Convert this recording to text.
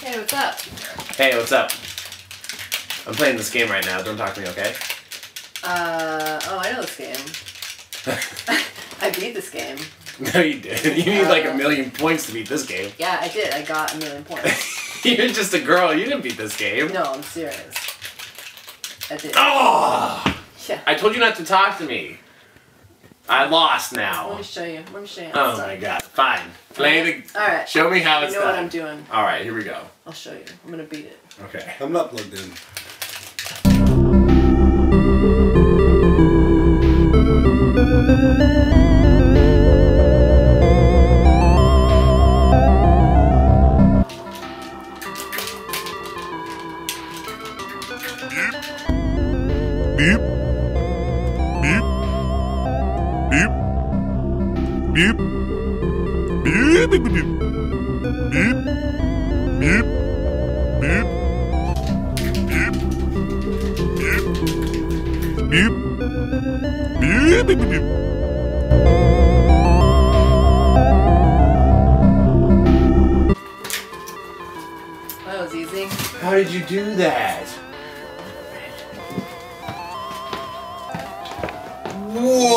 Hey, what's up? Hey, what's up? I'm playing this game right now. Don't talk to me, okay? Oh, I know this game. I beat this game. No, you didn't. You need like 1,000,000 points to beat this game. Yeah, I did. I got 1,000,000 points. You're just a girl. You didn't beat this game. No, I'm serious. I did. Oh! Yeah. I told you not to talk to me. I lost now. Let me show you. Oh my god. Fine. Play the... Alright. Show me how it's done. You know what I'm doing. Alright, here we go. I'll show you. I'm gonna beat it. Okay. I'm not plugged in. Beep. Beep. Beep. Beep. Beep. Beep. Beep. Beep. Beep. Beep. Beep. Beep. Beep. Beep. Beep. That was easy. How did you do that? Whoa!